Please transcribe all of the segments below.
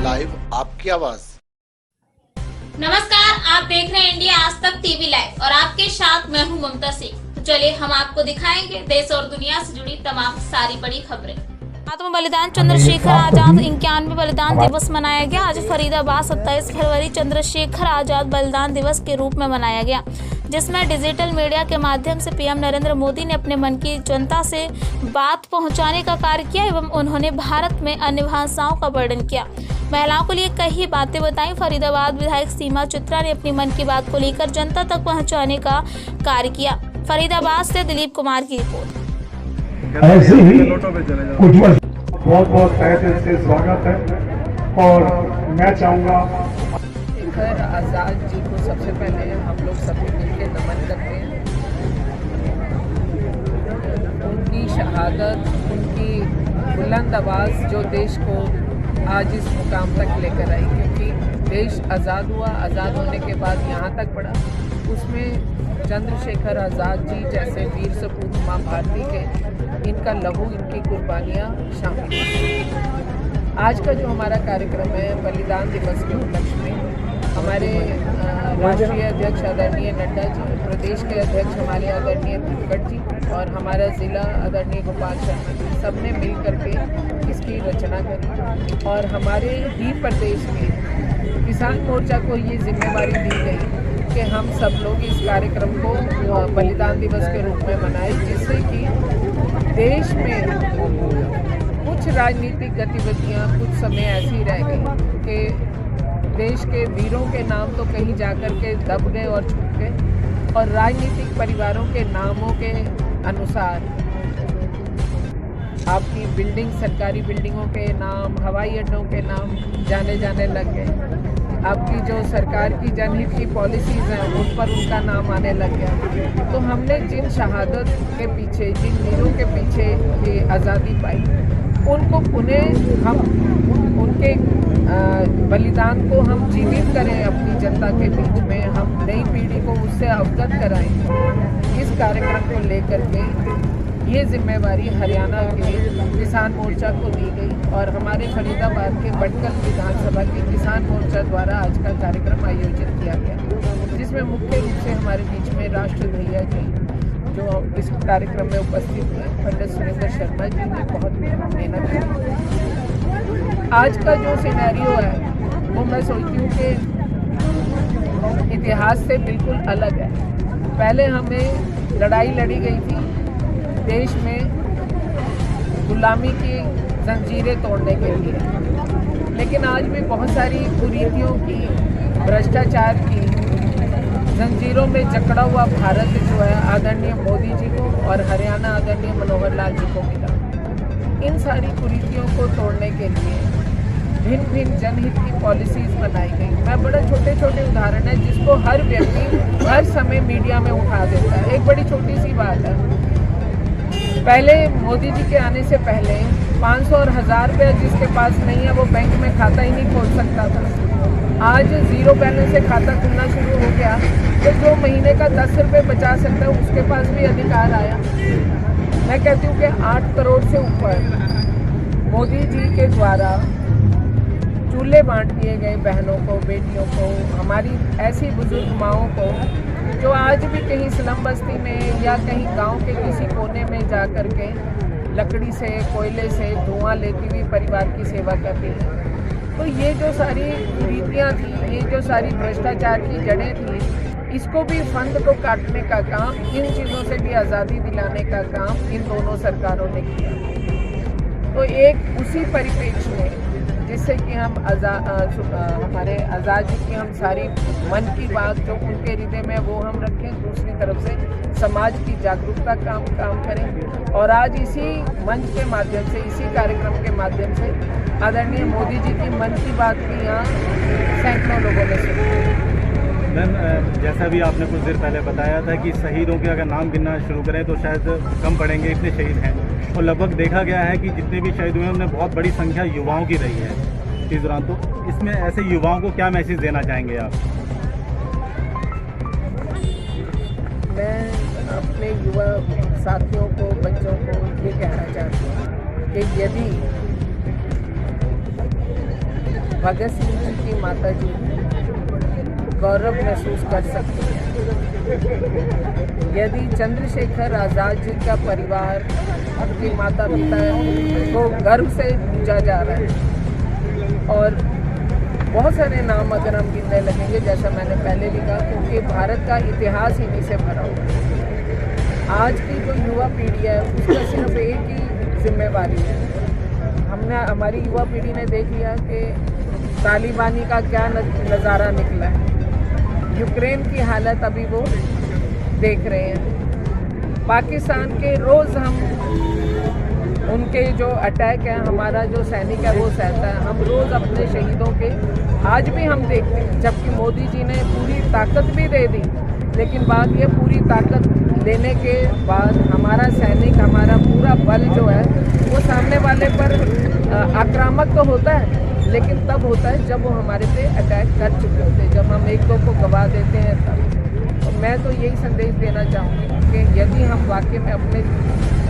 Live आपकी आवाज। नमस्कार, आप देख रहे हैं इंडिया आज तक टीवी लाइव और आपके साथ मैं हूं ममता सिंह। तो चलिए हम आपको दिखाएंगे देश और दुनिया से जुड़ी तमाम सारी बड़ी खबरें। आत्म बलिदान चंद्रशेखर आजाद 91 बलिदान दिवस मनाया गया। आज फरीदाबाद 27 फरवरी चंद्रशेखर आजाद बलिदान दिवस के रूप में मनाया गया, जिसमें डिजिटल मीडिया के माध्यम से पीएम नरेंद्र मोदी ने अपने मन की जनता से बात पहुंचाने का कार्य किया एवं उन्होंने भारत में अन्य भाषाओं का वर्णन किया, महिलाओं के लिए कई बातें बताई। फरीदाबाद विधायक सीमा चित्रा ने अपनी मन की बात को लेकर जनता तक पहुंचाने का कार्य किया। फरीदाबाद से दिलीप कुमार की रिपोर्ट। ऐसे ही कुछ वर्ष बहुत बहुत तहे दिल से स्वागत है और मैं चाहूँगा चंद्रशेखर आजाद जी को सबसे पहले हम लोग सभी मिलकर नमन करते हैं। उनकी शहादत, उनकी बुलंद आवाज़ जो देश को आज इस मुकाम तक लेकर आई, क्योंकि देश आज़ाद हुआ, आज़ाद होने के बाद यहाँ तक बढ़ा, उसमें चंद्रशेखर आज़ाद जी जैसे वीर सपूत माँ भारती के इनका लहू, इनकी कुर्बानियाँ शामिल हैं। आज का जो हमारा कार्यक्रम है बलिदान दिवस के उपलक्ष्य में हमारे राष्ट्रीय अध्यक्ष आदरणीय नड्डा जी, प्रदेश के अध्यक्ष हमारे आदरणीय धनखड़ जी और हमारा ज़िला आदरणीय गोपाल शर्मा जी, सब ने मिल करके इसकी रचना करी और हमारे ही प्रदेश के किसान मोर्चा को ये जिम्मेवारी दी गई कि हम सब लोग इस कार्यक्रम को बलिदान दिवस के रूप में मनाएं, जिससे कि देश में कुछ राजनीतिक गतिविधियां कुछ समय ऐसी रह गई कि देश के वीरों के नाम तो कहीं जाकर के दब गए और छुप गए और राजनीतिक परिवारों के नामों के अनुसार आपकी बिल्डिंग, सरकारी बिल्डिंगों के नाम, हवाई अड्डों के नाम जाने लग गए। आपकी जो सरकार की जनहित की पॉलिसीज़ हैं उन पर उनका नाम आने लग गया। तो हमने जिन शहादत के पीछे, जिन वीरों के पीछे ये आज़ादी पाई, उनको पुनः हम उनके बलिदान को हम जीवित करें अपनी जनता के बीच में, हम नई पीढ़ी को उससे अवगत कराएं। इस कार्यक्रम को लेकर के ये जिम्मेवारी हरियाणा के किसान मोर्चा को दी गई और हमारे फरीदाबाद के बटकल विधानसभा के किसान मोर्चा द्वारा आज का कार्यक्रम आयोजित किया गया, जिसमें मुख्य रूप से हमारे बीच में राष्ट्र भैया जी जो इस कार्यक्रम में उपस्थित हुए, पंडित सुरेंद्र शर्मा जी ने बहुत मेहनत की। आज का जो सिनेरियो है वो मैं सोचती हूँ कि इतिहास से बिल्कुल अलग है। पहले हमें लड़ाई लड़ी गई थी देश में गुलामी की जंजीरें तोड़ने के लिए, लेकिन आज भी बहुत सारी कुरीतियों की, भ्रष्टाचार की जंजीरों में जकड़ा हुआ भारत जो है आदरणीय मोदी जी को और हरियाणा आदरणीय मनोहर लाल जी को मिला। इन सारी कुरीतियों को तोड़ने के लिए भिन्न भिन्न जनहित की पॉलिसीज़ बनाई गई। मैं बड़े छोटे छोटे उदाहरण है जिसको हर व्यक्ति हर समय मीडिया में उठा देता है। एक बड़ी छोटी सी बात है, पहले मोदी जी के आने से पहले 500 और 1000 रुपया जिसके पास नहीं है वो बैंक में खाता ही नहीं खोल सकता था। आज जीरो बैलेंस से खाता खुलना शुरू हो गया, तो जो महीने का 10 रुपये बचा सकता है उसके पास भी अधिकार आया। मैं कहती हूँ कि 8 करोड़ से ऊपर मोदी जी के द्वारा चूल्हे बांट दिए गए बहनों को, बेटियों को, हमारी ऐसी बुजुर्ग माओं को जो आज भी कहीं स्लम बस्ती में या कहीं गांव के किसी कोने में जा कर के लकड़ी से, कोयले से धुआं लेती हुई परिवार की सेवा करती है। तो ये जो सारी रीतियाँ थी, ये जो सारी भ्रष्टाचार की जड़ें थी, इसको भी फंद को काटने का काम, इन चीज़ों से भी आज़ादी दिलाने का काम इन दोनों सरकारों ने किया। तो एक उसी परिप्रेक्ष्य में जिससे कि हम हमारे आज़ाद जी की हम सारी मन की बात जो उनके हृदय में वो हम रखें, दूसरी तरफ से समाज की जागरूकता काम करें। और आज इसी मंच के माध्यम से, इसी कार्यक्रम के माध्यम से आदरणीय मोदी जी की मन की बात भी यहाँ सैकड़ों लोगों ने सुनी। मैम, जैसा भी आपने कुछ देर पहले बताया था कि शहीदों के अगर नाम गिनना शुरू करें तो शायद कम पड़ेंगे, इतने शहीद हैं और लगभग देखा गया है कि जितने भी शहीद हुए हैं उनमें बहुत बड़ी संख्या युवाओं की रही है इस दौरान। तो इसमें ऐसे युवाओं को क्या मैसेज देना चाहेंगे आप? मैं अपने युवा साथियों को, बच्चों को ये कहना चाहती हूँ कि यदि भगत सिंह जी की माता जी गौरव महसूस कर सकती हैं। यदि चंद्रशेखर आज़ाद जी का परिवार अपनी माता पिता को गर्व से पूजा जा रहा है, और बहुत सारे नाम अगर हम गिनने लगेंगे, जैसा मैंने पहले भी कहा, क्योंकि भारत का इतिहास इन्हीं से भरा हुआ है। आज की जो युवा पीढ़ी है उसका सिर्फ एक ही जिम्मेवारी है। हमारी युवा पीढ़ी ने देख लिया कि तालिबानी का क्या नज़ारा निकला है, यूक्रेन की हालत अभी वो देख रहे हैं, पाकिस्तान के रोज़ हम उनके जो अटैक है, हमारा जो सैनिक है वो सहता है, हम रोज़ अपने शहीदों के आज भी हम देखते हैं। जबकि मोदी जी ने पूरी ताकत भी दे दी, लेकिन बात ये पूरी ताकत लेने के बाद हमारा सैनिक, हमारा पूरा बल जो है वो सामने वाले पर आक्रामक तो होता है, लेकिन तब होता है जब वो हमारे पे अटैक कर चुके होते हैं, जब हम एक दो को गवा देते हैं तब। तो मैं तो यही संदेश देना चाहूँगी कि यदि हम वाकई में अपने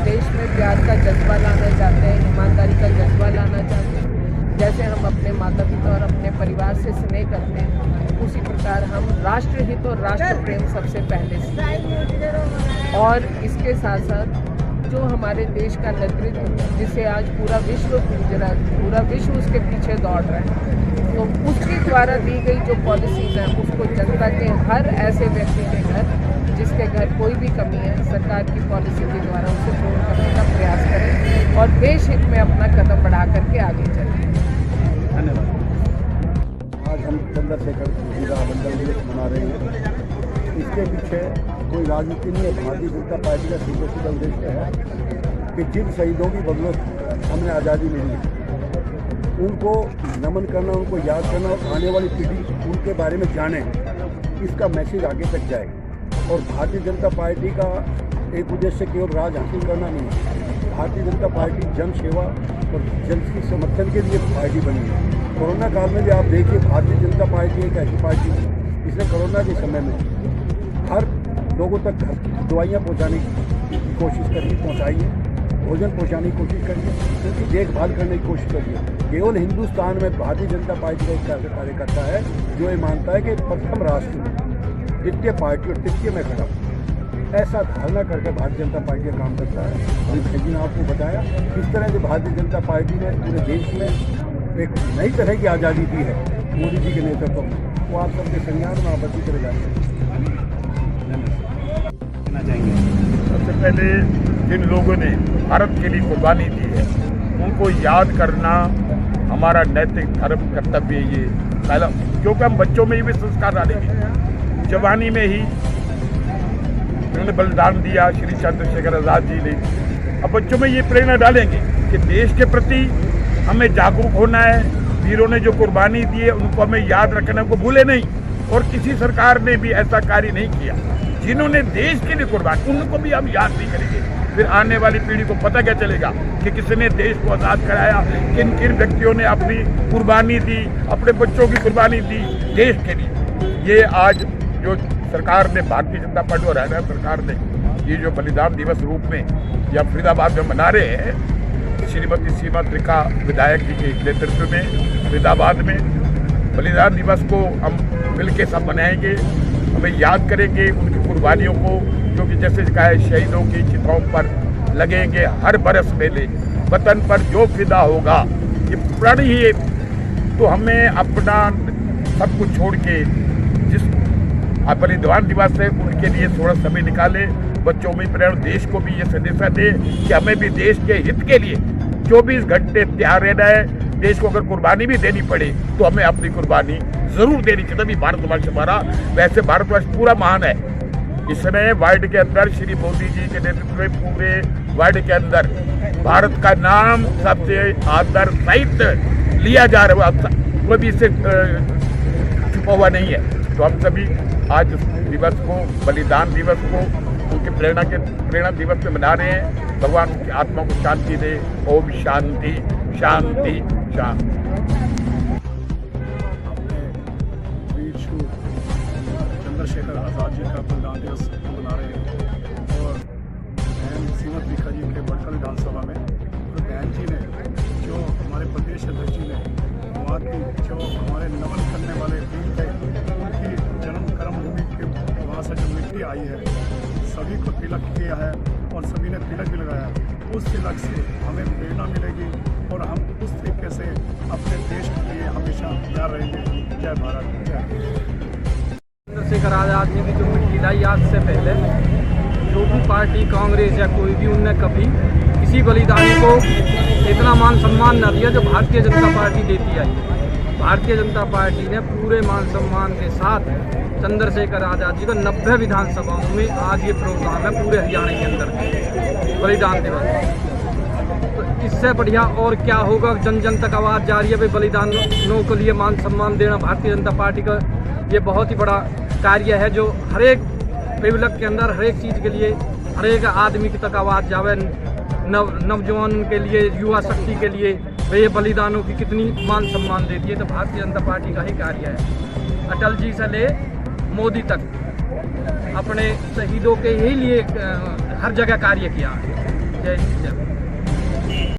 देश में प्यार का जज्बा लाना चाहते हैं, ईमानदारी का जज्बा लाना चाहते हैं, जैसे हम अपने माता पिता और अपने परिवार से स्नेह करते हैं, उसी प्रकार हम राष्ट्रहित और राष्ट्र प्रेम सबसे पहले सीखें। और इसके साथ साथ जो हमारे देश का नेतृत्व, जिसे आज पूरा विश्व पूज रहा है, पूरा विश्व उसके पीछे दौड़ रहा है, तो उसके द्वारा दी गई जो पॉलिसीज़ हैं उसको जनता के हर ऐसे व्यक्ति के घर जिसके घर कोई भी कमी है, सरकार की पॉलिसी के द्वारा उसे पूर्ण करने का प्रयास करें और देश हित में अपना कदम बढ़ा करके आगे चलें। धन्यवाद। आज हम चंद्रशेखर विदा बंधन दिवस मना रहे हैं। इसके पीछे कोई राजनीति नहीं है। भारतीय जनता पार्टी का सीधा उद्देश्य है कि जिन शहीदों की बदौलत हमें आज़ादी मिली है उनको नमन करना, उनको याद करना और आने वाली पीढ़ी उनके बारे में जाने, इसका मैसेज आगे तक जाए। और भारतीय जनता पार्टी का एक उद्देश्य केवल राज हासिल करना नहीं है। भारतीय जनता पार्टी जन सेवा और जन की समर्थन के लिए पार्टी बनी है। कोरोना काल में भी आप देखिए, भारतीय जनता पार्टी एक ऐसी पार्टी है जिसने कोरोना के समय में हर लोगों तक दवाइयाँ पहुँचाने की कोशिश करी, पहुँचाई है, भोजन पहुँचाने की कोशिश करी है, उनकी देखभाल करने की कोशिश करी है। केवल हिंदुस्तान में भारतीय जनता पार्टी का एक ऐसा कार्यकर्ता है जो ये मानता है कि प्रथम राष्ट्र, द्वितीय पार्टी और तृतीय में खड़ा, ऐसा धारणा करके भारतीय जनता पार्टी का काम करता है। और जी ने आपको बताया किस तरह से भारतीय जनता पार्टी ने पूरे देश में एक नई तरह की आज़ादी दी है मोदी जी के नेतृत्व में, वो आप सबके संज्ञान में आप अच्छी तरह जानते हैं। सबसे पहले जिन लोगों ने भारत के लिए कुर्बानी दी है उनको याद करना हमारा नैतिक धर्म कर्तव्य ये पहला, क्योंकि हम बच्चों में ही भी संस्कार डालेंगे। जवानी में ही उन्होंने बलिदान दिया श्री चंद्रशेखर आज़ाद जी ने, अब बच्चों में ये प्रेरणा डालेंगे कि देश के प्रति हमें जागरूक होना है। वीरों ने जो कुर्बानी दी है उनको हमें याद रखना, उनको भूले नहीं। और किसी सरकार ने भी ऐसा कार्य नहीं किया। जिन्होंने देश के लिए कुर्बान, उनको भी हम याद नहीं करेंगे, फिर आने वाली पीढ़ी को पता क्या चलेगा कि किसने देश को आज़ाद कराया, किन किन व्यक्तियों ने अपनी कुर्बानी दी, अपने बच्चों की कुर्बानी दी देश के लिए। ये आज जो सरकार ने, भारतीय जनता पार्टी और हरियाणा सरकार ने ये जो बलिदान दिवस रूप में या फरीदाबाद में मना रहे हैं, श्रीमती सीमा त्रिखा विधायक जी के नेतृत्व में फरीदाबाद में बलिदान दिवस को हम मिलकर सब मनाएंगे, हमें याद करेंगे उनकी कुर्बानियों को, क्योंकि जैसे कहा है शहीदों की चिताओं पर लगेंगे हर बरस मेले, वतन पर जो फिदा होगा ये प्रण ही है। तो हमें अपना सब कुछ छोड़ के जिस बलिदान दिवस है उनके लिए थोड़ा समय निकाले, बच्चों में प्रेरणा, देश को भी ये संदेशा दे कि हमें भी देश के हित के लिए 24 घंटे तैयार रहना है। देश को अगर कुर्बानी भी देनी पड़े तो हमें अपनी कुर्बानी जरूर देनी चाहिए। तभी भारतवर्ष हमारा, वैसे भारतवर्ष पूरा महान है। इस समय वर्ल्ड के अंदर श्री मोदी जी के नेतृत्व में पूरे वर्ल्ड के अंदर भारत का नाम सबसे आदर सहित लिया जा रहा है, वो भी इससे छुपा हुआ नहीं है। तो हम सभी आज दिवस को, बलिदान दिवस को उनके प्रेरणा दिवस में मना रहे हैं। भगवान उनकी आत्मा को शांति दे। ओम शांति शांति शांति। चंद्रशेखर आज़ाद जी का बलिदान दिवस मना रहे हैं और बहन सीमा त्रिखा जी के बड़का विधानसभा में तो बहन जी ने जो हमारे प्रदेश अध्यक्ष जी ने की जो हमारे नमन करने वाले वीर थे, उनकी जन्म कर्मभूमि के वहाँ से जो मिट्टी आई है, सभी को तिलक किया है और सभी ने तिलक भी लगाया। उस तिलक से हमें प्रेरणा मिलेगी और हम उस तरीके से अपने देश के लिए हमेशा तैयार रहेंगे। जय भारत, जय। चंद्रशेखर आज़ाद जी की जो मिट्टी लाई, आज से पहले जो भी पार्टी, कांग्रेस या कोई भी, उनने कभी किसी बलिदानी को इतना मान सम्मान न दिया जो भारतीय जनता पार्टी देती आई। भारतीय जनता पार्टी ने पूरे मान सम्मान के साथ चंद्रशेखर आज़ाद जी का 90 विधानसभाओं में आज ये प्रोग्राम है पूरे हरियाणा के अंदर बलिदान दिवस। तो इससे बढ़िया और क्या होगा। जन जन तक आवाज़ जारी है भाई, बलिदानों के लिए मान सम्मान देना भारतीय जनता पार्टी का ये बहुत ही बड़ा कार्य है, जो हर एक पिबलक के अंदर हर एक चीज़ के लिए हर एक आदमी की तक आवाज़ जावे, नौजवान के लिए, युवा शक्ति के लिए वे बलिदानों की कितनी मान सम्मान देती है। तो भारतीय जनता पार्टी का ही कार्य है। अटल जी से ले मोदी तक अपने शहीदों के ही लिए हर जगह कार्य किया। जय जय।